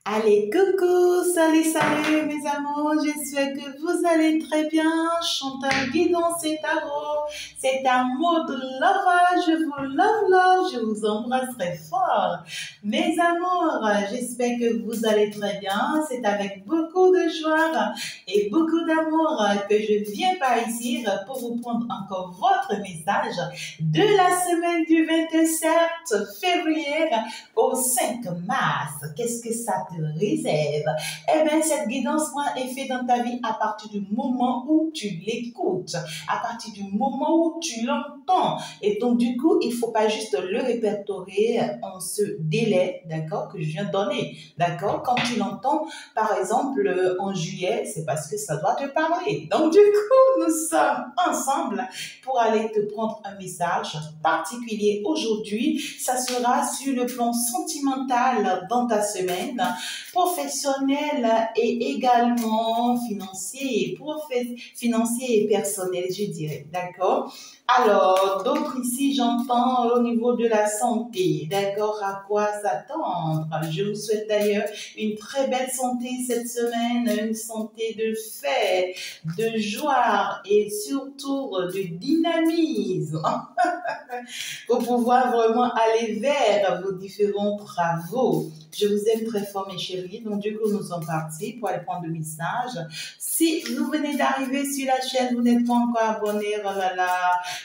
Allez, coucou, salut, salut mes amours, j'espère que vous allez très bien. Chantal Guidon, c'est tarot, c'est amour de love, je vous love, je vous embrasse très fort. Mes amours, j'espère que vous allez très bien. C'est avec beaucoup de joie et beaucoup d'amour que je viens par ici pour vous prendre encore votre message de la semaine du 27 février au 5 mars. Qu'est-ce que ça te réserve? Eh bien, cette guidance prend effet dans ta vie à partir du moment où tu l'écoutes, à partir du moment où tu l'entends. Et donc, du coup, il ne faut pas juste le répertorier en ce délai, d'accord, que je viens de donner, d'accord? Quand tu l'entends, par exemple, en juillet, c'est parce que ça doit te parler. Donc, du coup, nous sommes ensemble pour aller te prendre un message particulier aujourd'hui. Ça sera sur le plan sentimental dans ta semaine, professionnel et également financier, financier et personnel, je dirais, d'accord? Alors, donc ici, j'entends au niveau de la santé, d'accord, à quoi s'attendre. Je vous souhaite d'ailleurs une très belle santé cette semaine, une santé de fait, de joie et surtout de dynamisme pour pouvoir vraiment aller vers vos différents travaux. Je vous aime très fort, mes chéris. Donc, du coup, nous sommes partis pour aller prendre le message. Si vous venez d'arriver sur la chaîne, vous n'êtes pas encore abonné, voilà,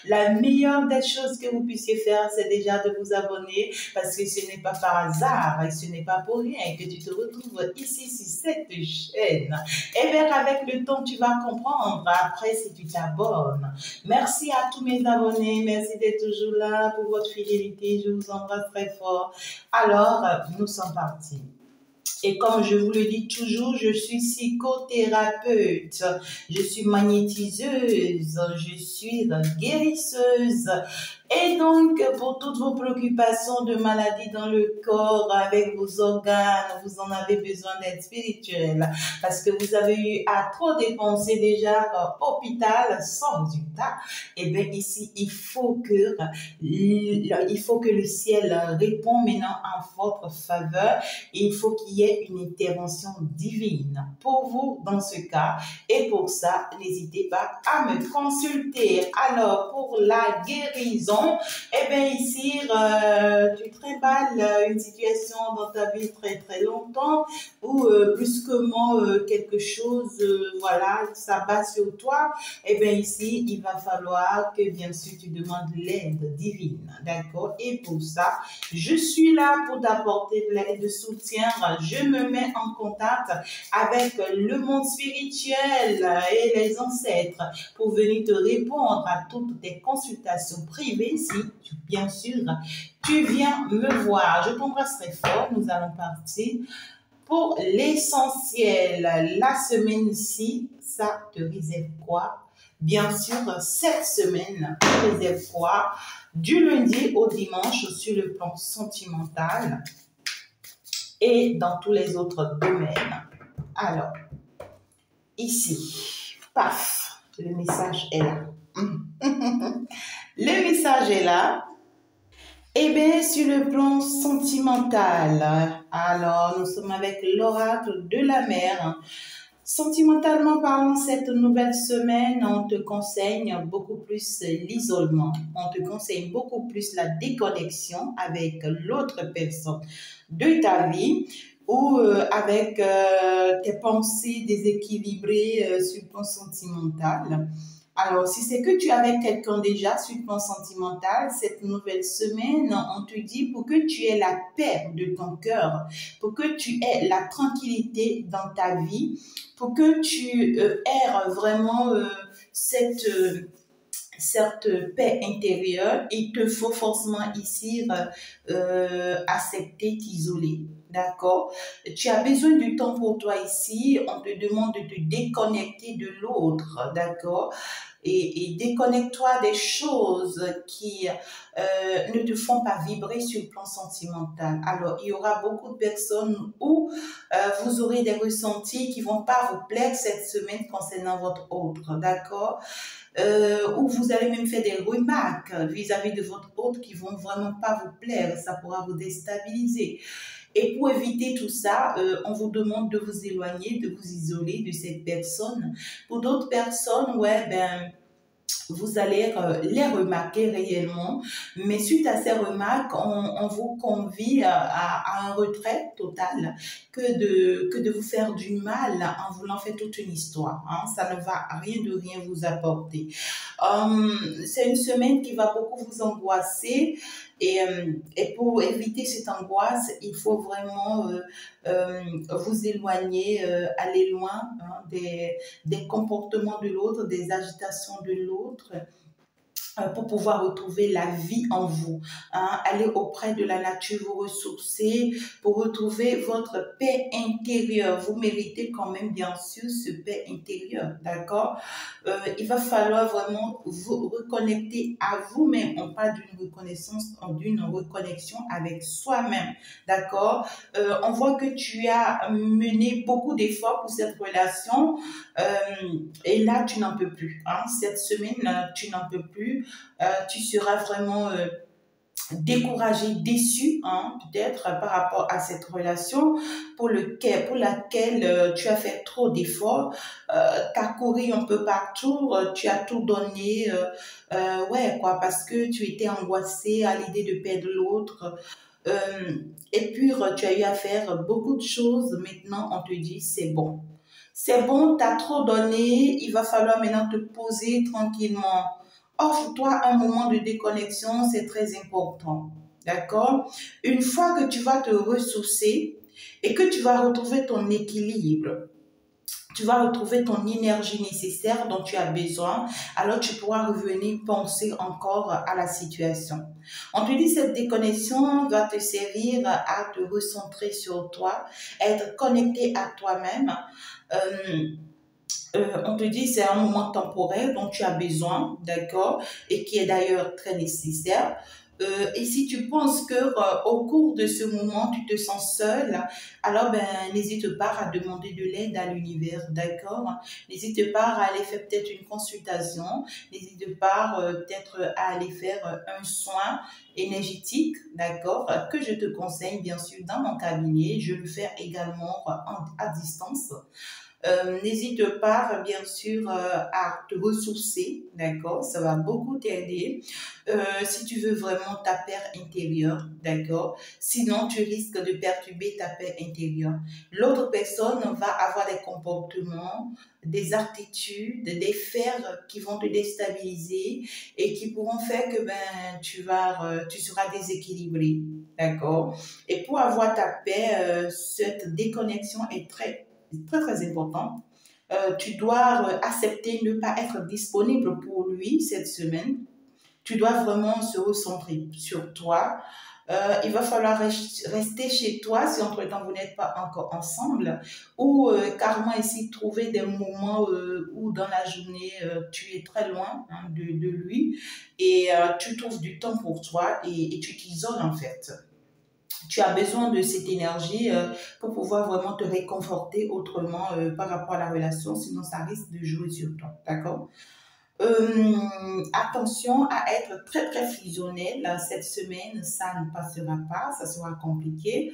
la meilleure des choses que vous puissiez faire, c'est déjà de vous abonner parce que ce n'est pas par hasard et ce n'est pas pour rien que tu te retrouves ici sur cette chaîne. Et bien, avec le temps, tu vas comprendre après si tu t'abonnes. Merci à tous mes abonnés. Merci d'être toujours là pour votre fidélité. Je vous embrasse très fort. Alors, nous sommes partis. Et comme je vous le dis toujours, je suis psychothérapeute, je suis magnétiseuse, je suis guérisseuse. Et donc, pour toutes vos préoccupations de maladies dans le corps, avec vos organes, vous en avez besoin d'aide spirituelle parce que vous avez eu à trop dépenser déjà hôpital sans résultat. Et bien ici, il faut que le ciel réponde maintenant en votre faveur. Il faut qu'il y ait une intervention divine pour vous dans ce cas. Et pour ça, n'hésitez pas à me consulter. Alors, pour la guérison, eh bien ici, tu trimbales une situation dans ta vie très longtemps ou brusquement quelque chose, voilà, ça bat sur toi. Eh bien ici, il va falloir que bien sûr tu demandes l'aide divine, d'accord? Et pour ça, je suis là pour t'apporter de l'aide, de soutien. Je me mets en contact avec le monde spirituel et les ancêtres pour venir te répondre à toutes tes consultations privées si, bien sûr, tu viens me voir. Je t'embrasserai fort. Nous allons partir pour l'essentiel. La semaine-ci, ça te réserve quoi? Bien sûr, cette semaine te réserve quoi? Du lundi au dimanche sur le plan sentimental et dans tous les autres domaines. Alors, ici, paf, le message est là. Le message est là. Eh bien, sur le plan sentimental, alors nous sommes avec l'oracle de la mer. Sentimentalement parlant, cette nouvelle semaine, on te conseille beaucoup plus l'isolement. On te conseille beaucoup plus la déconnexion avec l'autre personne de ta vie ou avec tes pensées déséquilibrées sur le plan sentimental. Alors, si c'est que tu es avec quelqu'un déjà sur le plan sentimental, cette nouvelle semaine, on te dit pour que tu aies la paix de ton cœur, pour que tu aies la tranquillité dans ta vie, pour que tu aies vraiment cette paix intérieure, il te faut forcément ici accepter t'isoler. D'accord? Tu as besoin du temps pour toi ici. On te demande de te déconnecter de l'autre. D'accord? Et déconnecte-toi des choses qui ne te font pas vibrer sur le plan sentimental. Alors, il y aura beaucoup de personnes où vous aurez des ressentis qui vont pas vous plaire cette semaine concernant votre autre. D'accord? Ou vous allez même faire des remarques vis-à-vis de votre autre qui vont vraiment pas vous plaire. Ça pourra vous déstabiliser. Et pour éviter tout ça, on vous demande de vous éloigner, de vous isoler de cette personne. Pour d'autres personnes, ouais, ben, vous allez les remarquer réellement, mais suite à ces remarques, on vous convie à un retrait total que de vous faire du mal en voulant faire toute une histoire. Hein. Ça ne va rien de rien vous apporter. C'est une semaine qui va beaucoup vous angoisser et pour éviter cette angoisse, il faut vraiment vous éloigner, aller loin hein, des comportements de l'autre, des agitations de l'autre pour pouvoir retrouver la vie en vous. Hein. Allez auprès de la nature, vous ressourcer pour retrouver votre paix intérieure. Vous méritez quand même, bien sûr, ce paix intérieur, d'accord? Il va falloir vraiment vous reconnecter à vous-même. On parle d'une reconnaissance, d'une reconnexion avec soi-même, d'accord? On voit que tu as mené beaucoup d'efforts pour cette relation et là, tu n'en peux plus. Hein. Cette semaine, tu n'en peux plus. Tu seras vraiment découragé, déçu, hein, peut-être par rapport à cette relation pour laquelle tu as fait trop d'efforts, tu as couru un peu partout, tu as tout donné, ouais, quoi, parce que tu étais angoissé à l'idée de perdre l'autre. Et puis, tu as eu à faire beaucoup de choses. Maintenant, on te dit, c'est bon. C'est bon, tu as trop donné, il va falloir maintenant te poser tranquillement. Offre-toi un moment de déconnexion, c'est très important. D'accord? Une fois que tu vas te ressourcer et que tu vas retrouver ton équilibre, tu vas retrouver ton énergie nécessaire dont tu as besoin, alors tu pourras revenir penser encore à la situation. On te dit cette déconnexion va te servir à te recentrer sur toi, être connecté à toi-même. On te dit c'est un moment temporaire dont tu as besoin, d'accord, et qui est d'ailleurs très nécessaire. Et si tu penses que au cours de ce moment tu te sens seul, alors ben n'hésite pas à demander de l'aide à l'univers, d'accord. N'hésite pas à aller faire peut-être une consultation, n'hésite pas peut-être à aller faire un soin énergétique, d'accord, que je te conseille bien sûr dans mon cabinet. Je le fais également à distance. N'hésite pas, bien sûr, à te ressourcer, d'accord? Ça va beaucoup t'aider. Si tu veux vraiment ta paix intérieure, d'accord? Sinon, tu risques de perturber ta paix intérieure. L'autre personne va avoir des comportements, des attitudes, des fers qui vont te déstabiliser et qui pourront faire que ben tu seras déséquilibré, d'accord? Et pour avoir ta paix, cette déconnexion est très important. Tu dois accepter ne pas être disponible pour lui cette semaine. Tu dois vraiment se recentrer sur toi. Il va falloir rester chez toi si entre-temps vous n'êtes pas encore ensemble ou carrément essayer de trouver des moments où dans la journée tu es très loin hein, de lui et tu trouves du temps pour toi et tu t'isoles en fait. Tu as besoin de cette énergie pour pouvoir vraiment te réconforter autrement par rapport à la relation, sinon ça risque de jouer sur toi, d'accord? Attention à être très fusionnel cette semaine, ça ne passera pas, ça sera compliqué.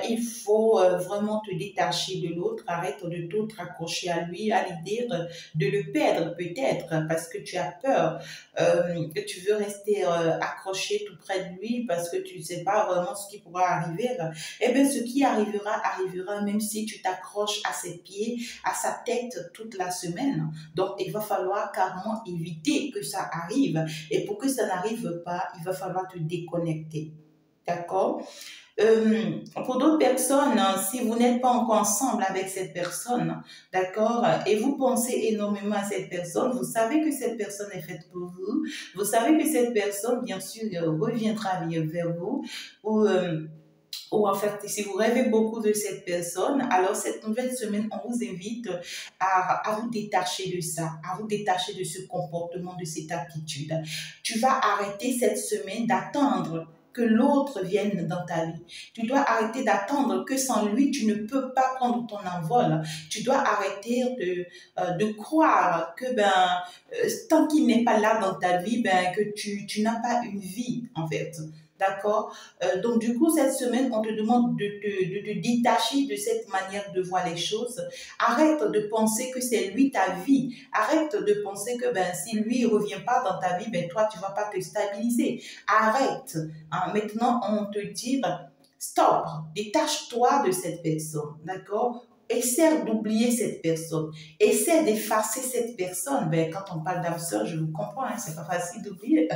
Il faut vraiment te détacher de l'autre, arrête de tout te raccrocher à lui, à l'idée de le perdre peut-être parce que tu as peur, que tu veux rester accroché tout près de lui parce que tu ne sais pas vraiment ce qui pourra arriver. Eh bien, ce qui arrivera, arrivera même si tu t'accroches à ses pieds, à sa tête toute la semaine. Donc, il va falloir carrément éviter que ça arrive. Et pour que ça n'arrive pas, il va falloir te déconnecter. D'accord? Pour d'autres personnes, hein, si vous n'êtes pas encore ensemble avec cette personne, d'accord, et vous pensez énormément à cette personne, vous savez que cette personne est faite pour vous, vous savez que cette personne, bien sûr, reviendra vers vous, ou en fait, si vous rêvez beaucoup de cette personne, alors cette nouvelle semaine, on vous invite à vous détacher de ça, à vous détacher de ce comportement, de cette attitude. Tu vas arrêter cette semaine d'attendre que l'autre vienne dans ta vie. Tu dois arrêter d'attendre que sans lui, tu ne peux pas prendre ton envol. Tu dois arrêter de croire que tant qu'il n'est pas là dans ta vie, que tu n'as pas une vie, en fait. d'accord? Donc, du coup, cette semaine, on te demande de te détacher de cette manière de voir les choses. Arrête de penser que c'est lui ta vie. Arrête de penser que ben, si lui ne revient pas dans ta vie, ben, toi, tu ne vas pas te stabiliser. Arrête. Hein. Maintenant, on te dit, ben, stop, détache-toi de cette personne, d'accord? Essaie d'oublier cette personne. Essaie d'effacer cette personne. Ben, quand on parle d'âme sœur, je vous comprends, hein, c'est pas facile d'oublier.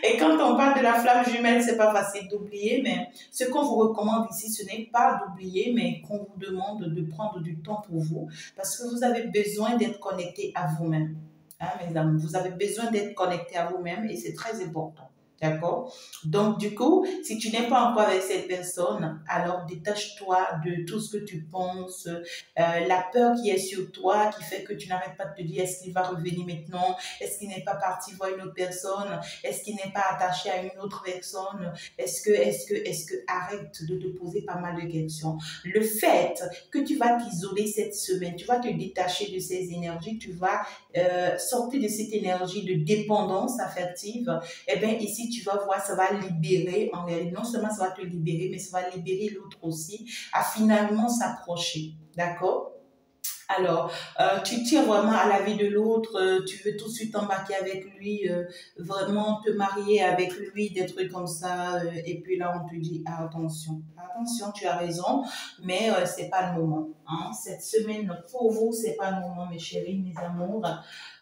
Et quand on parle de la flamme jumelle, c'est pas facile d'oublier, mais ce qu'on vous recommande ici, ce n'est pas d'oublier, mais qu'on vous demande de prendre du temps pour vous, parce que vous avez besoin d'être connecté à vous-même. Hein, mes amis, vous avez besoin d'être connecté à vous-même et c'est très important. D'accord? Donc, du coup, si tu n'es pas encore avec cette personne, alors détache-toi de tout ce que tu penses, la peur qui est sur toi, qui fait que tu n'arrêtes pas de te dire, est-ce qu'il va revenir maintenant? Est-ce qu'il n'est pas parti voir une autre personne? Est-ce qu'il n'est pas attaché à une autre personne? Arrête de te poser pas mal de questions. Le fait que tu vas t'isoler cette semaine, tu vas te détacher de ces énergies, tu vas sortir de cette énergie de dépendance affective, eh bien, ici, tu vas voir, ça va libérer, en réalité, non seulement ça va te libérer, mais ça va libérer l'autre aussi à finalement s'approcher. D'accord? Alors, tu tiens vraiment à la vie de l'autre, tu veux tout de suite t'embarquer avec lui, vraiment te marier avec lui, des trucs comme ça, et puis là, on te dit, ah, attention, tu as raison, mais c'est pas le moment. Hein. Cette semaine, pour vous, c'est pas le moment, mes chéris, mes amours.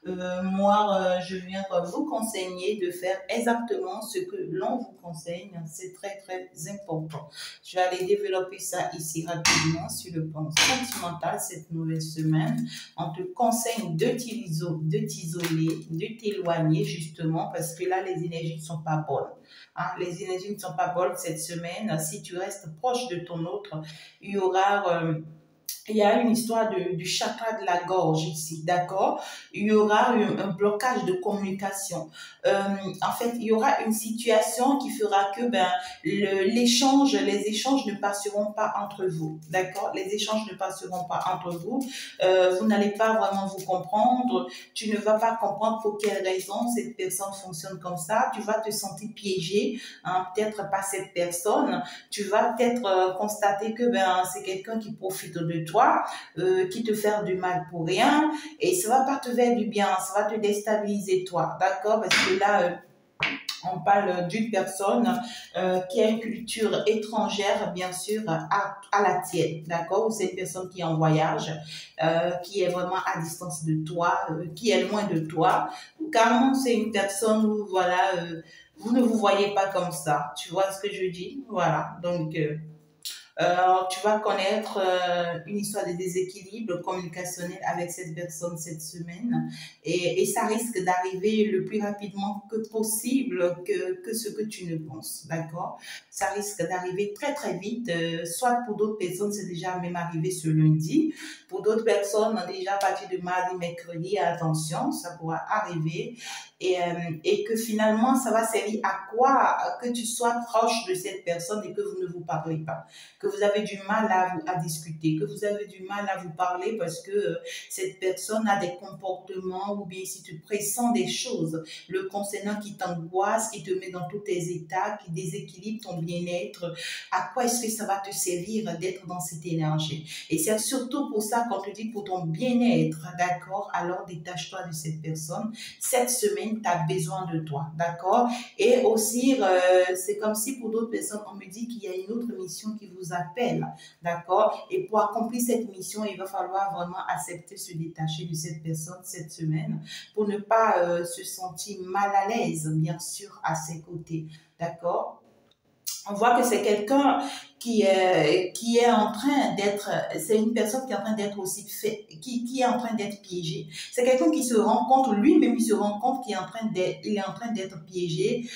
Moi, je viens vous conseiller de faire exactement ce que l'on vous conseille. C'est très, très important. Je vais aller développer ça ici rapidement sur le plan sentimental cette nouvelle semaine. On te conseille de t'isoler, de t'éloigner justement parce que là, les énergies ne sont pas bonnes. Hein, les énergies ne sont pas bonnes cette semaine. Si tu restes proche de ton autre, il y aura... il y a une histoire du chakra de la gorge ici, d'accord? Il y aura un blocage de communication. En fait, il y aura une situation qui fera que ben, les échanges ne passeront pas entre vous, d'accord? Les échanges ne passeront pas entre vous. Vous n'allez pas vraiment vous comprendre. Tu ne vas pas comprendre pour quelle raison cette personne fonctionne comme ça. Tu vas te sentir piégé, hein, peut-être par cette personne. Tu vas peut-être constater que ben, c'est quelqu'un qui profite de toi, qui te fait du mal pour rien et ça va pas te faire du bien, ça va te déstabiliser toi, d'accord? Parce que là, on parle d'une personne qui a une culture étrangère, bien sûr, à la tienne, d'accord? Ou c'est une personne qui est en voyage, qui est vraiment à distance de toi, qui est loin de toi. Ou carrément, c'est une personne où, voilà, vous ne vous voyez pas comme ça. Tu vois ce que je dis? Voilà, donc... tu vas connaître une histoire de déséquilibre communicationnel avec cette personne cette semaine et ça risque d'arriver le plus rapidement que possible que ce que tu ne penses, d'accord? Ça risque d'arriver très très vite, soit pour d'autres personnes c'est déjà même arrivé ce lundi, pour d'autres personnes déjà à partir de mardi, mercredi, attention, ça pourra arriver et que finalement ça va servir à quoi? Que tu sois proche de cette personne et que vous ne vous parlez pas, que vous avez du mal à discuter, que vous avez du mal à vous parler parce que cette personne a des comportements ou bien si tu pressens des choses le concernant qui t'angoisse, qui te met dans tous tes états, qui déséquilibre ton bien-être, à quoi est-ce que ça va te servir d'être dans cette énergie? Et c'est surtout pour ça qu'on te dit pour ton bien-être, d'accord? Alors détache-toi de cette personne. Cette semaine, tu as besoin de toi, d'accord? Et aussi, c'est comme si pour d'autres personnes, on me dit qu'il y a une autre mission qui vous appelle, d'accord? Et pour accomplir cette mission, il va falloir vraiment accepter, se détacher de cette personne cette semaine pour ne pas se sentir mal à l'aise, bien sûr, à ses côtés, d'accord? On voit que c'est quelqu'un qui est en train d'être, c'est une personne qui est en train d'être aussi fait, qui est en train d'être piégée. C'est quelqu'un qui se rend compte, lui-même il se rend compte qu'il est il est en train d'être piégé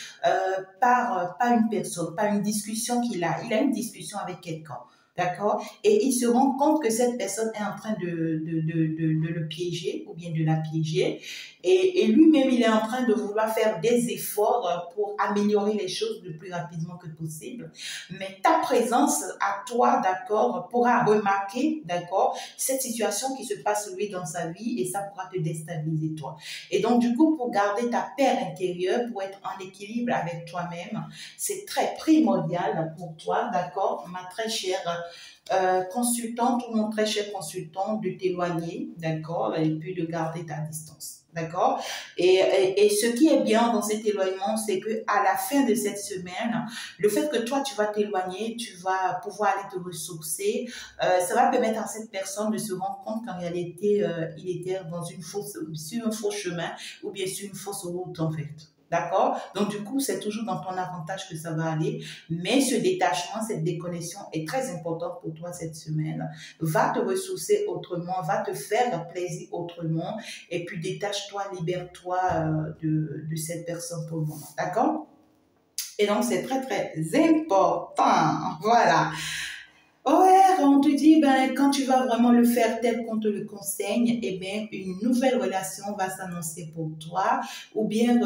par une personne, par une discussion qu'il a. Il a une discussion avec quelqu'un. d'accord? Et il se rend compte que cette personne est en train de le piéger ou bien de la piéger. Et lui-même, il est en train de vouloir faire des efforts pour améliorer les choses le plus rapidement que possible. Mais ta présence à toi, d'accord, pourra remarquer, d'accord, cette situation qui se passe lui dans sa vie et ça pourra te déstabiliser toi. Et donc, du coup, pour garder ta paix intérieure, pour être en équilibre avec toi-même, c'est très primordial pour toi, d'accord, ma très chère consultante ou mon très cher consultant, de t'éloigner, d'accord, et puis de garder ta distance. D'accord? Et ce qui est bien dans cet éloignement, c'est que à la fin de cette semaine, le fait que toi, tu vas t'éloigner, tu vas pouvoir aller te ressourcer, ça va permettre à cette personne de se rendre compte qu'en réalité, il était dans sur un faux chemin ou bien sur une fausse route, en fait. D'accord? Donc, du coup, c'est toujours dans ton avantage que ça va aller. Mais ce détachement, cette déconnexion est très importante pour toi cette semaine. Va te ressourcer autrement, va te faire plaisir autrement. Et puis, détache-toi, libère-toi de cette personne pour le moment. D'accord? Et donc, c'est très, très important. Voilà. Ouais, on te dit, ben, quand tu vas vraiment le faire tel qu'on te le conseille, eh bien, une nouvelle relation va s'annoncer pour toi, ou bien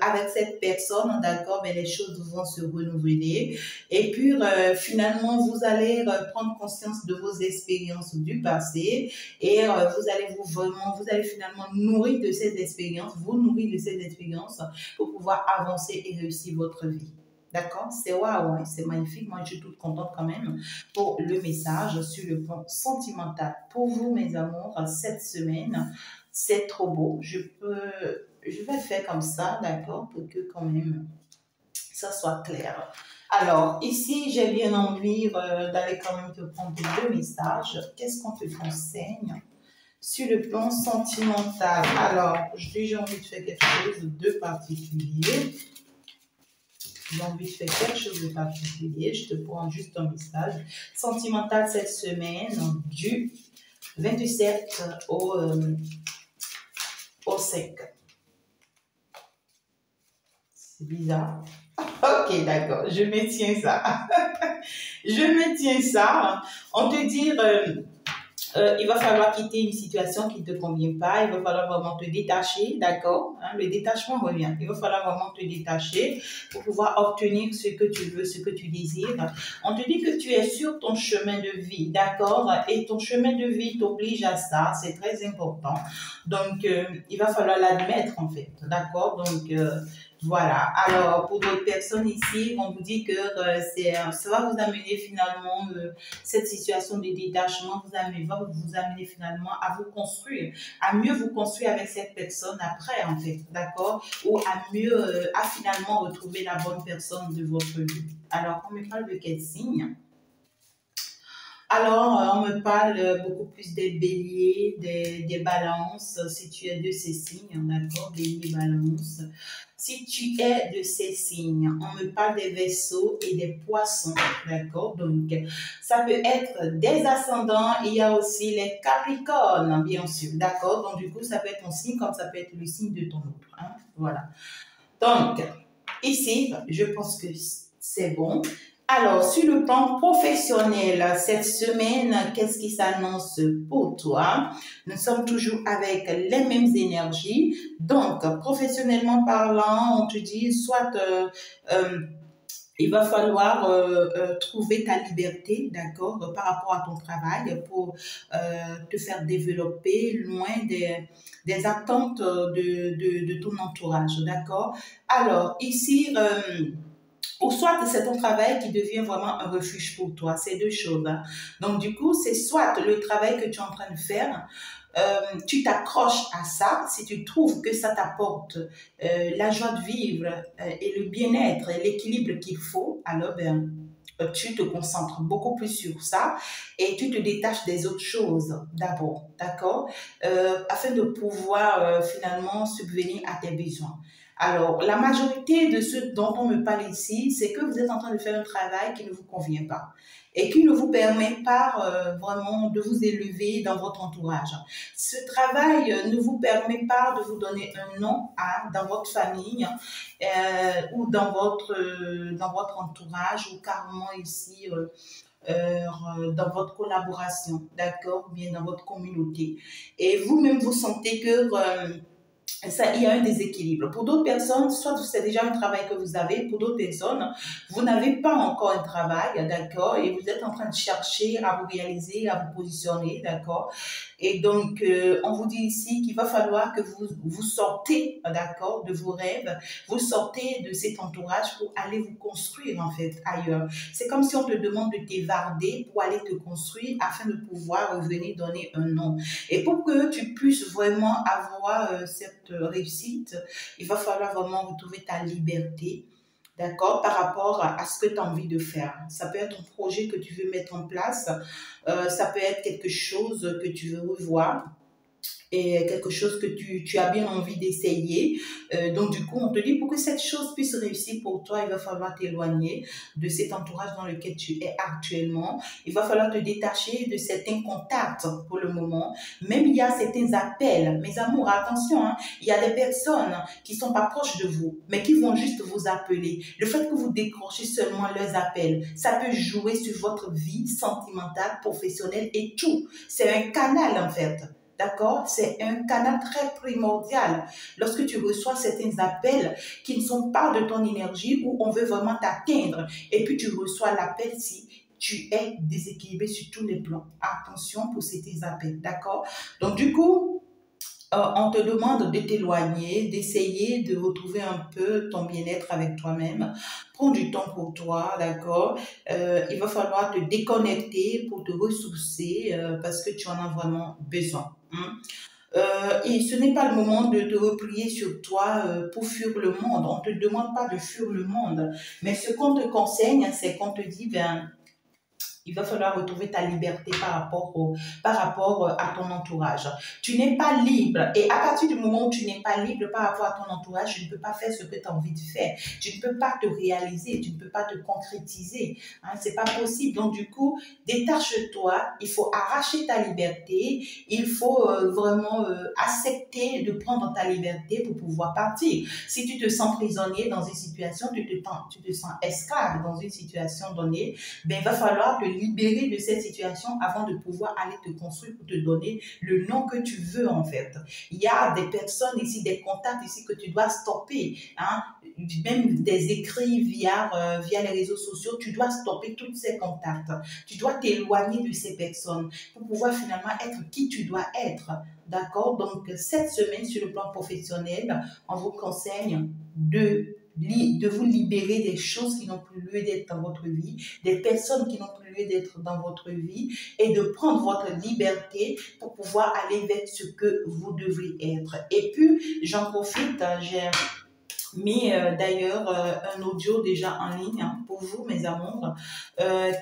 avec cette personne, d'accord, mais les choses vont se renouveler. Et puis, finalement, vous allez prendre conscience de vos expériences du passé et vous allez finalement nourrir de ces expériences, vous nourrir de ces expériences pour pouvoir avancer et réussir votre vie. D'accord? C'est waouh, hein? C'est magnifique. Moi, je suis toute contente quand même pour le message sur le plan sentimental. Pour vous, mes amours, cette semaine, c'est trop beau. Je vais faire comme ça, d'accord, pour que quand même ça soit clair. Alors, ici, j'ai bien envie d'aller quand même te prendre deux messages. Qu'est-ce qu'on te conseille sur le plan sentimental? Alors, j'ai envie de faire quelque chose de particulier. J'ai envie de faire quelque chose de particulier. Je te prends juste un message sentimental cette semaine du 27 au 5. C'est bizarre. Ok, d'accord. Je me tiens ça. Je me tiens ça. On te dit... il va falloir quitter une situation qui ne te convient pas. Il va falloir vraiment te détacher, d'accord? Hein, le détachement revient. Il va falloir vraiment te détacher pour pouvoir obtenir ce que tu veux, ce que tu désires. On te dit que tu es sur ton chemin de vie, d'accord? Et ton chemin de vie t'oblige à ça. C'est très important. Donc, il va falloir l'admettre, en fait, d'accord? Donc, voilà. Alors, pour d'autres personnes ici, on vous dit que ça va vous amener finalement cette situation de détachement, va vous amener finalement à vous construire, à mieux vous construire avec cette personne après, en fait, d'accord? Ou à mieux, à finalement retrouver la bonne personne de votre vie. Alors, on me parle de quel signe? Alors, on me parle beaucoup plus des béliers, des balances, si tu es de ces signes, d'accord? Bélier, balance. Si tu es de ces signes, on me parle des Verseaux et des Poissons, d'accord? Donc, ça peut être des ascendants, il y a aussi les Capricornes, bien sûr, d'accord? Donc, du coup, ça peut être ton signe comme ça peut être le signe de ton autre, hein? Voilà. Donc, ici, je pense que c'est bon. Alors, sur le plan professionnel, cette semaine, qu'est-ce qui s'annonce pour toi? Nous sommes toujours avec les mêmes énergies. Donc, professionnellement parlant, on te dit soit il va falloir trouver ta liberté, d'accord, par rapport à ton travail pour te faire développer loin des attentes de ton entourage, d'accord? Alors, ici... ou soit c'est ton travail qui devient vraiment un refuge pour toi. C'est deux choses. Hein. Donc, du coup, c'est soit le travail que tu es en train de faire, tu t'accroches à ça si tu trouves que ça t'apporte la joie de vivre et le bien-être et l'équilibre qu'il faut, alors ben, tu te concentres beaucoup plus sur ça et tu te détaches des autres choses d'abord, d'accord, afin de pouvoir finalement subvenir à tes besoins. Alors, la majorité de ce dont on me parle ici, c'est que vous êtes en train de faire un travail qui ne vous convient pas et qui ne vous permet pas vraiment de vous élever dans votre entourage. Ce travail ne vous permet pas de vous donner un nom dans votre famille ou dans votre entourage ou carrément ici dans votre collaboration, d'accord, bien dans votre communauté. Et vous-même, vous sentez que ça, il y a un déséquilibre. Pour d'autres personnes, soit c'est déjà un travail que vous avez, pour d'autres personnes, vous n'avez pas encore un travail, d'accord, et vous êtes en train de chercher à vous réaliser, à vous positionner, d'accord. Et donc, on vous dit ici qu'il va falloir que vous sortez, d'accord, de vos rêves, vous sortez de cet entourage pour aller vous construire, en fait, ailleurs. C'est comme si on te demande de t'évarder pour aller te construire afin de pouvoir revenir donner un nom. Et pour que tu puisses vraiment avoir cette réussite, il va falloir vraiment retrouver ta liberté, d'accord, par rapport à ce que tu as envie de faire. Ça peut être un projet que tu veux mettre en place, ça peut être quelque chose que tu veux revoir, et quelque chose que tu as bien envie d'essayer. Donc, du coup, on te dit, pour que cette chose puisse réussir pour toi, il va falloir t'éloigner de cet entourage dans lequel tu es actuellement. Il va falloir te détacher de certains contacts pour le moment. Même il y a certains appels. Mes amours, attention, hein, il y a des personnes qui sont pas proches de vous, mais qui vont juste vous appeler. Le fait que vous décrochez seulement leurs appels, ça peut jouer sur votre vie sentimentale, professionnelle et tout. C'est un canal, en fait. D'accord? C'est un canal très primordial. Lorsque tu reçois certains appels qui ne sont pas de ton énergie, où on veut vraiment t'atteindre, et puis tu reçois l'appel si tu es déséquilibré sur tous les plans. Attention pour ces appels, d'accord? Donc du coup, on te demande de t'éloigner, d'essayer de retrouver un peu ton bien-être avec toi-même. Prends du temps pour toi, d'accord? Il va falloir te déconnecter pour te ressourcer parce que tu en as vraiment besoin. Hein? Et ce n'est pas le moment de te replier sur toi pour fuir le monde. On ne te demande pas de fuir le monde. Mais ce qu'on te conseille, c'est qu'on te dit, ben, il va falloir retrouver ta liberté par rapport à ton entourage. Tu n'es pas libre. Et à partir du moment où tu n'es pas libre par rapport à ton entourage, tu ne peux pas faire ce que tu as envie de faire. Tu ne peux pas te réaliser. Tu ne peux pas te concrétiser. Hein, c'est pas possible. Donc, du coup, détache-toi. Il faut arracher ta liberté. Il faut vraiment accepter de prendre ta liberté pour pouvoir partir. Si tu te sens prisonnier dans une situation, tu te sens esclave dans une situation donnée, ben, il va falloir te libérer de cette situation avant de pouvoir aller te construire pour te donner le nom que tu veux, en fait. Il y a des personnes ici, des contacts ici que tu dois stopper, hein? Même des écrits via les réseaux sociaux, tu dois stopper tous ces contacts. Tu dois t'éloigner de ces personnes pour pouvoir finalement être qui tu dois être. D'accord? Donc, cette semaine, sur le plan professionnel, on vous conseille de vous libérer des choses qui n'ont plus lieu d'être dans votre vie, des personnes qui n'ont plus lieu d'être dans votre vie, et de prendre votre liberté pour pouvoir aller vers ce que vous devez être. Et puis, j'en profite, j'ai mis d'ailleurs un audio déjà en ligne pour vous, mes amours,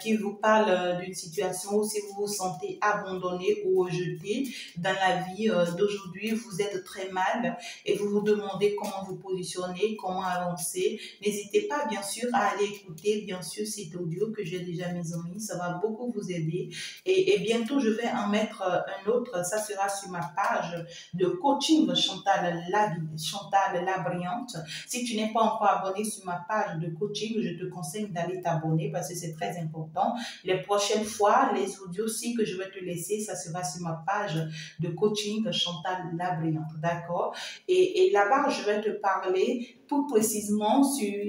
qui vous parle d'une situation où si vous vous sentez abandonné ou rejeté dans la vie d'aujourd'hui, vous êtes très mal et vous vous demandez comment vous positionner, comment avancer. N'hésitez pas, bien sûr, à aller écouter, bien sûr, cet audio que j'ai déjà mis en ligne. Ça va beaucoup vous aider. Et bientôt, je vais en mettre un autre. Ça sera sur ma page de coaching Chantal la Brillante. Si tu n'es pas encore abonné sur ma page de coaching, je te conseille d'aller t'abonner parce que c'est très important. Les prochaines fois, les audios aussi que je vais te laisser, ça sera sur ma page de coaching Chantal la Brillante, d'accord? Et là-bas, je vais te parler plus précisément sur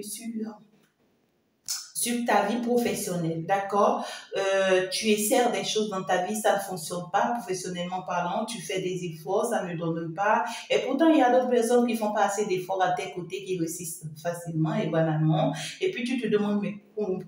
ta vie professionnelle, d'accord? Tu essaies des choses dans ta vie, ça ne fonctionne pas, professionnellement parlant, tu fais des efforts, ça ne donne pas. Et pourtant, il y a d'autres personnes qui font pas assez d'efforts à tes côtés, qui réussissent facilement et banalement. Et puis, tu te demandes, mais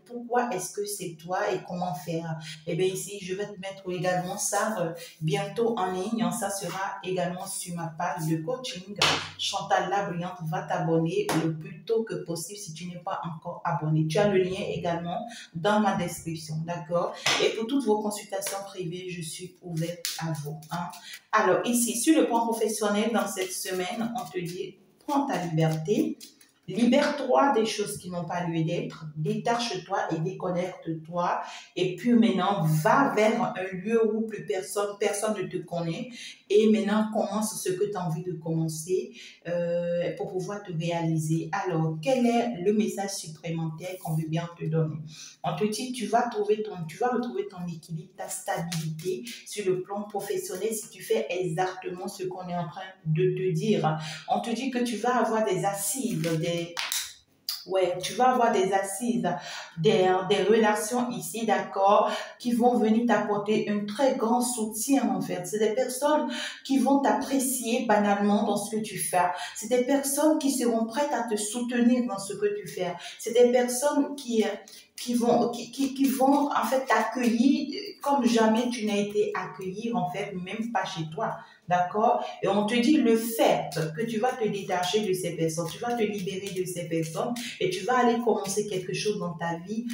pourquoi est-ce que c'est toi et comment faire? Eh bien, ici, je vais te mettre également ça bientôt en ligne. Ça sera également sur ma page de coaching. Chantal la Brillante, va t'abonner le plus tôt que possible si tu n'es pas encore abonné. Tu as le lien également dans ma description, d'accord? Et pour toutes vos consultations privées, je suis ouverte à vous. Hein? Alors ici, sur le plan professionnel, dans cette semaine, on te dit, prends ta liberté, Libère-toi des choses qui n'ont pas lieu d'être, détache-toi et déconnecte-toi. Et puis maintenant, va vers un lieu où plus personne ne te connaît. Et maintenant, commence ce que tu as envie de commencer pour pouvoir te réaliser. Alors, quel est le message supplémentaire qu'on veut bien te donner? On te dit, tu vas retrouver ton équilibre, ta stabilité sur le plan professionnel si tu fais exactement ce qu'on est en train de te dire. On te dit que tu vas avoir des assises, tu vas avoir des assises, des relations ici, d'accord, qui vont venir t'apporter un très grand soutien, en fait. C'est des personnes qui vont t'apprécier banalement dans ce que tu fais. C'est des personnes qui seront prêtes à te soutenir dans ce que tu fais. C'est des personnes qui vont en fait t'accueillir comme jamais tu n'as été accueilli, en fait, même pas chez toi. D'accord? Et on te dit le fait que tu vas te détacher de ces personnes, tu vas te libérer de ces personnes et tu vas aller commencer quelque chose dans ta vie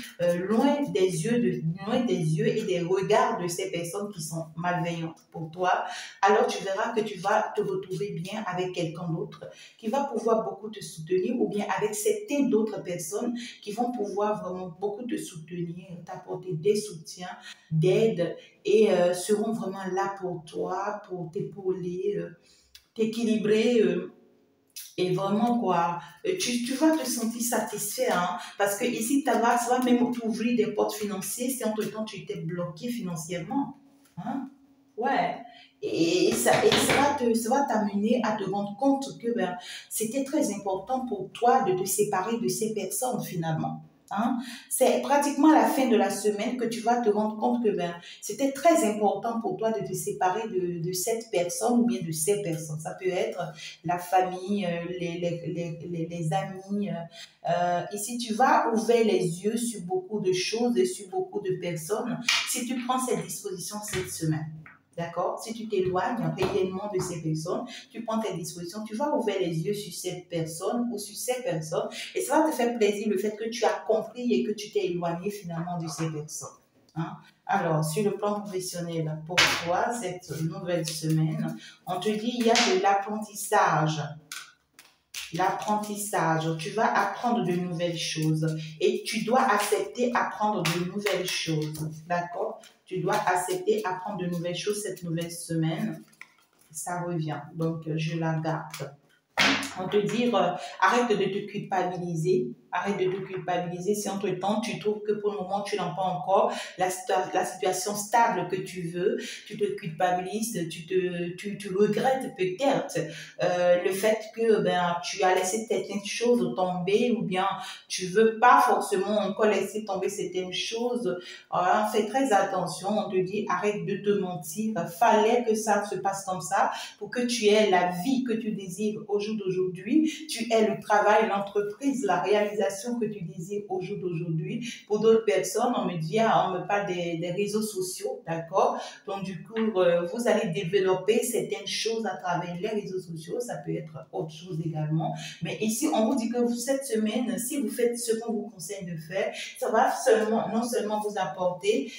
loin des yeux et des regards de ces personnes qui sont malveillantes pour toi. Alors tu verras que tu vas te retrouver bien avec quelqu'un d'autre qui va pouvoir beaucoup te soutenir ou bien avec certaines d'autres personnes qui vont pouvoir vraiment beaucoup te soutenir, t'apporter des soutiens, d'aide et seront vraiment là pour toi, pour t'épauler, t'équilibrer. Et vraiment, quoi, tu vas te sentir satisfait, hein, parce que ici, ça va même t'ouvrir des portes financières si entre-temps tu étais bloqué financièrement. Hein? Ouais. Et ça va t'amener à te rendre compte que ben, c'était très important pour toi de te séparer de ces personnes finalement. Hein? C'est pratiquement à la fin de la semaine que tu vas te rendre compte que ben, c'était très important pour toi de te séparer de cette personne ou bien de ces personnes. Ça peut être la famille, les amis. Ici, tu vas ouvrir les yeux sur beaucoup de choses et sur beaucoup de personnes si tu prends cette disposition cette semaine. D'accord? Si tu t'éloignes réellement de ces personnes, tu prends tes dispositions, tu vas ouvrir les yeux sur cette personne ou sur ces personnes et ça va te faire plaisir le fait que tu as compris et que tu t'es éloigné finalement de ces personnes. Hein? Alors, sur le plan professionnel, pour toi, cette nouvelle semaine, on te dit il y a de l'apprentissage. L'apprentissage, tu vas apprendre de nouvelles choses et tu dois accepter apprendre de nouvelles choses. D'accord? Tu dois accepter apprendre de nouvelles choses cette nouvelle semaine. Ça revient. Donc, je la garde. On te dit, arrête de te culpabiliser. Arrête de te culpabiliser si entre-temps tu trouves que pour le moment tu n'as pas encore la situation stable que tu veux, tu te culpabilises, tu regrettes peut-être le fait que ben, tu as laissé certaines choses tomber ou bien tu veux pas forcément encore laisser tomber certaines choses. Alors, fais très attention, on te dit arrête de te mentir, fallait que ça se passe comme ça pour que tu aies la vie que tu désires au jour d'aujourd'hui, tu aies le travail, l'entreprise, la réalisation que tu désires au jour d'aujourd'hui. Pour d'autres personnes, on me parle des réseaux sociaux, d'accord? Donc, du coup, vous allez développer certaines choses à travers les réseaux sociaux. Ça peut être autre chose également. Mais ici, on vous dit que cette semaine, si vous faites ce qu'on vous conseille de faire, ça va non seulement vous apporter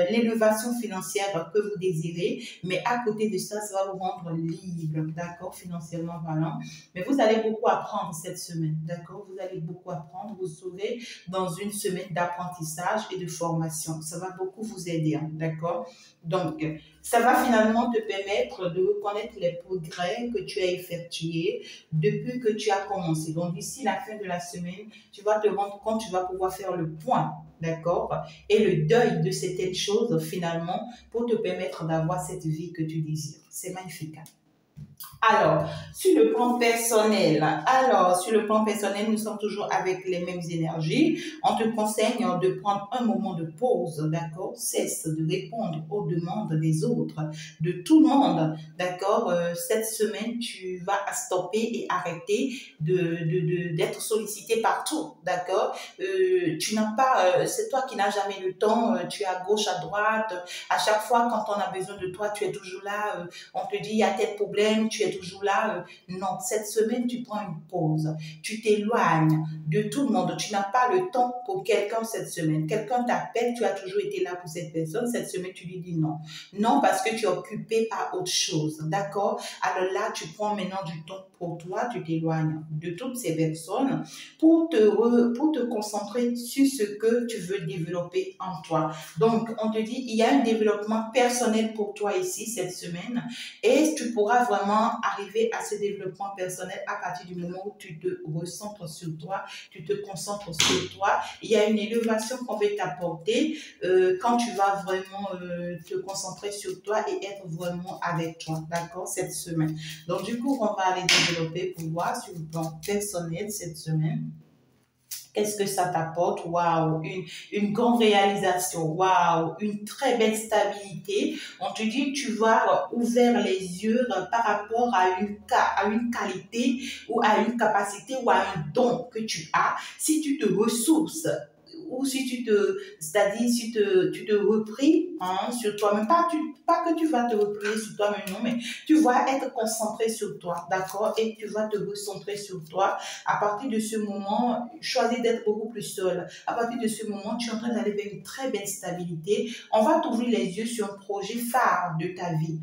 l'élévation financière que vous désirez, mais à côté de ça, ça va vous rendre libre, d'accord, financièrement parlant. Mais vous allez beaucoup apprendre cette semaine, d'accord? Vous allez beaucoup apprendre. Vous serez dans une semaine d'apprentissage et de formation. Ça va beaucoup vous aider, hein, d'accord? Donc, ça va finalement te permettre de reconnaître les progrès que tu as effectués depuis que tu as commencé. Donc, d'ici la fin de la semaine, tu vas te rendre compte, tu vas pouvoir faire le point, d'accord? Et le deuil de certaines choses, finalement, pour te permettre d'avoir cette vie que tu désires. C'est magnifique, hein? Alors, sur le plan personnel, nous sommes toujours avec les mêmes énergies. On te conseille de prendre un moment de pause, d'accord? Cesse de répondre aux demandes des autres, de tout le monde, d'accord? Cette semaine, tu vas stopper et arrêter d'être sollicité partout, d'accord? Tu n'as pas, c'est toi qui n'as jamais le temps, tu es à gauche, à droite. À chaque fois, quand on a besoin de toi, tu es toujours là. On te dit, il y a tel problème, semaine, tu es toujours là. Non, cette semaine, tu prends une pause. Tu t'éloignes de tout le monde. Tu n'as pas le temps pour quelqu'un cette semaine. Quelqu'un t'appelle, tu as toujours été là pour cette personne. Cette semaine, tu lui dis non. Non, parce que tu es occupé par autre chose. D'accord? Alors là, tu prends maintenant du temps pour toi. Tu t'éloignes de toutes ces personnes pour te concentrer sur ce que tu veux développer en toi. Donc, on te dit, il y a un développement personnel pour toi ici cette semaine et tu pourras vraiment arriver à ce développement personnel à partir du moment où tu te recentres sur toi, tu te concentres sur toi. Il y a une élévation qu'on veut t'apporter quand tu vas vraiment te concentrer sur toi et être vraiment avec toi, d'accord, cette semaine. Donc, du coup, on va aller développer pour voir sur le plan personnel cette semaine. Qu'est-ce que ça t'apporte? Waouh, une grande réalisation, waouh, une très belle stabilité. On te dit, tu vas ouvrir les yeux par rapport à une qualité ou à une capacité ou à un don que tu as. Si tu te ressources, ou si c'est-à-dire si tu te repris sur toi-même, pas que tu vas te replier sur toi-même, non, mais tu vas être concentré sur toi, d'accord, et tu vas te recentrer sur toi. À partir de ce moment, choisis d'être beaucoup plus seul. À partir de ce moment, tu es en train d'aller vers une très belle stabilité. On va t'ouvrir les yeux sur un projet phare de ta vie,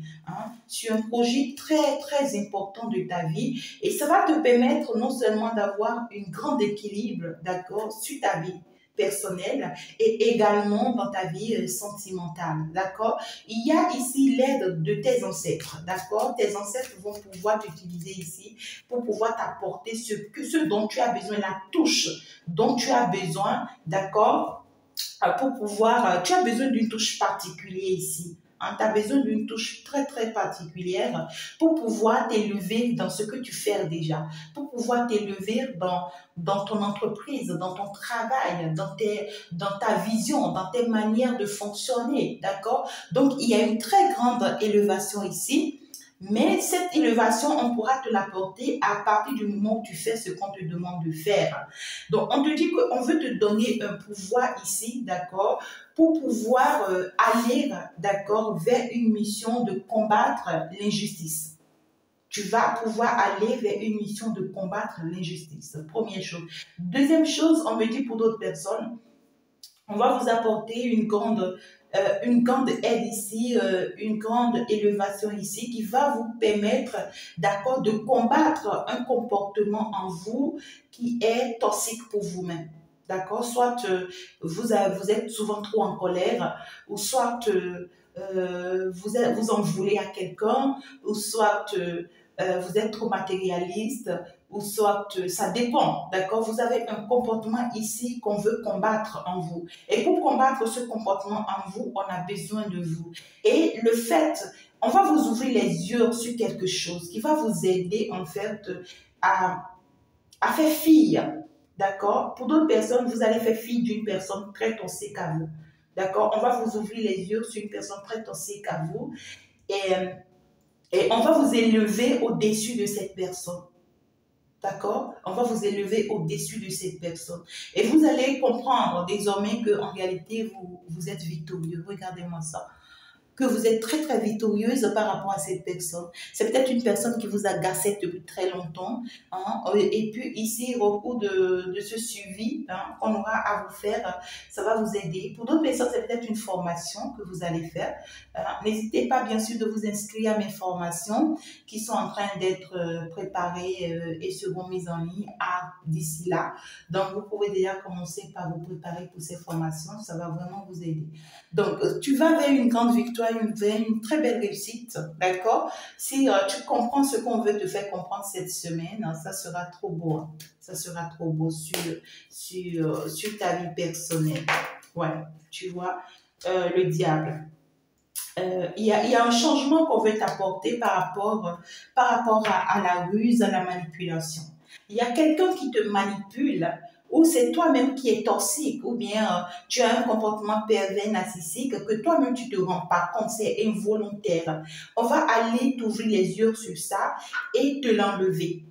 sur un projet très, très important de ta vie, et ça va te permettre non seulement d'avoir un grand équilibre, d'accord, sur ta vie personnelle et également dans ta vie sentimentale, d'accord? Il y a ici l'aide de tes ancêtres, d'accord? Tes ancêtres vont pouvoir t'utiliser ici pour pouvoir t'apporter ce dont tu as besoin, la touche dont tu as besoin, d'accord? Pour pouvoir, tu as besoin d'une touche particulière ici. Tu as besoin d'une touche très, très particulière pour pouvoir t'élever dans ce que tu fais déjà, pour pouvoir t'élever dans ton entreprise, dans ton travail, dans ta vision, dans tes manières de fonctionner, d'accord? Donc, il y a une très grande élévation ici. Mais cette élévation, on pourra te l'apporter à partir du moment où tu fais ce qu'on te demande de faire. Donc, on te dit qu'on veut te donner un pouvoir ici, d'accord, pour pouvoir aller, d'accord, vers une mission de combattre l'injustice. Tu vas pouvoir aller vers une mission de combattre l'injustice. Première chose. Deuxième chose, on me dit pour d'autres personnes, on va vous apporter une grande aide ici, une grande élévation ici qui va vous permettre, d'accord, de combattre un comportement en vous qui est toxique pour vous-même. D'accord? Soit vous êtes souvent trop en colère, ou soit vous en voulez à quelqu'un, ou soit vous êtes trop matérialiste, ou soit ça dépend, d'accord? Vous avez un comportement ici qu'on veut combattre en vous. Et pour combattre ce comportement en vous, on a besoin de vous. Et le fait, on va vous ouvrir les yeux sur quelque chose qui va vous aider en fait à faire fi, d'accord? Pour d'autres personnes, vous allez faire fi d'une personne très toxique à vous, d'accord? On va vous ouvrir les yeux sur une personne très toxique à vous et on va vous élever au-dessus de cette personne. D'accord? On va vous élever au-dessus de cette personne. Et vous allez comprendre désormais qu'en réalité, vous êtes victorieux. Regardez-moi ça. Que vous êtes très, très victorieuse par rapport à cette personne. C'est peut-être une personne qui vous agaçait depuis très longtemps. Et puis ici, au cours de ce suivi qu'on aura à vous faire, ça va vous aider. Pour d'autres personnes, c'est peut-être une formation que vous allez faire. N'hésitez pas, bien sûr, de vous inscrire à mes formations qui sont en train d'être préparées et seront mises en ligne d'ici là. Donc, vous pouvez déjà commencer par vous préparer pour ces formations. Ça va vraiment vous aider. Donc, tu vas vers une grande victoire, vers une très belle réussite, d'accord? Si tu comprends ce qu'on veut te faire comprendre cette semaine, ça sera trop beau. Ça sera trop beau sur ta vie personnelle. Ouais, tu vois, le diable. Il y a un changement qu'on veut t'apporter par rapport à la ruse, à la manipulation. Il y a quelqu'un qui te manipule, ou c'est toi-même qui es toxique, ou bien tu as un comportement pervers narcissique que toi-même tu ne te rends pas compte, c'est involontaire. On va aller t'ouvrir les yeux sur ça et te l'enlever.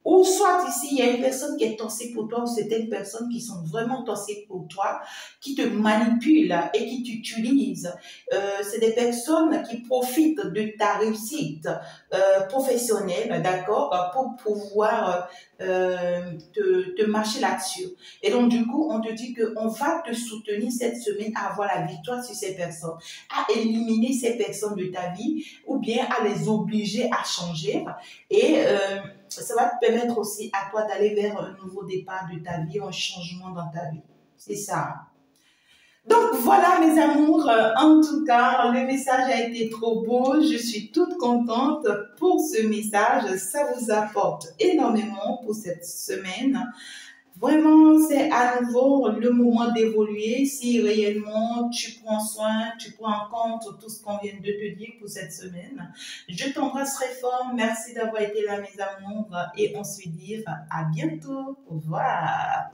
Ou soit ici, il y a une personne qui est toxique pour toi, ou certaines personnes qui sont vraiment toxiques pour toi, qui te manipulent et qui t'utilisent. C'est des personnes qui profitent de ta réussite professionnelle, d'accord, pour pouvoir te marcher là-dessus. Et donc, du coup, on te dit qu'on va te soutenir cette semaine à avoir la victoire sur ces personnes, à éliminer ces personnes de ta vie, ou bien à les obliger à changer. Et ça va te permettre aussi à toi d'aller vers un nouveau départ de ta vie, un changement dans ta vie. C'est ça. Donc voilà mes amours, en tout cas, le message a été trop beau. Je suis toute contente pour ce message. Ça vous apporte énormément pour cette semaine. Vraiment, c'est à nouveau le moment d'évoluer. Si réellement tu prends soin, tu prends en compte tout ce qu'on vient de te dire pour cette semaine. Je t'embrasse très fort. Merci d'avoir été là, mes amours. Et on se dit à bientôt. Au revoir.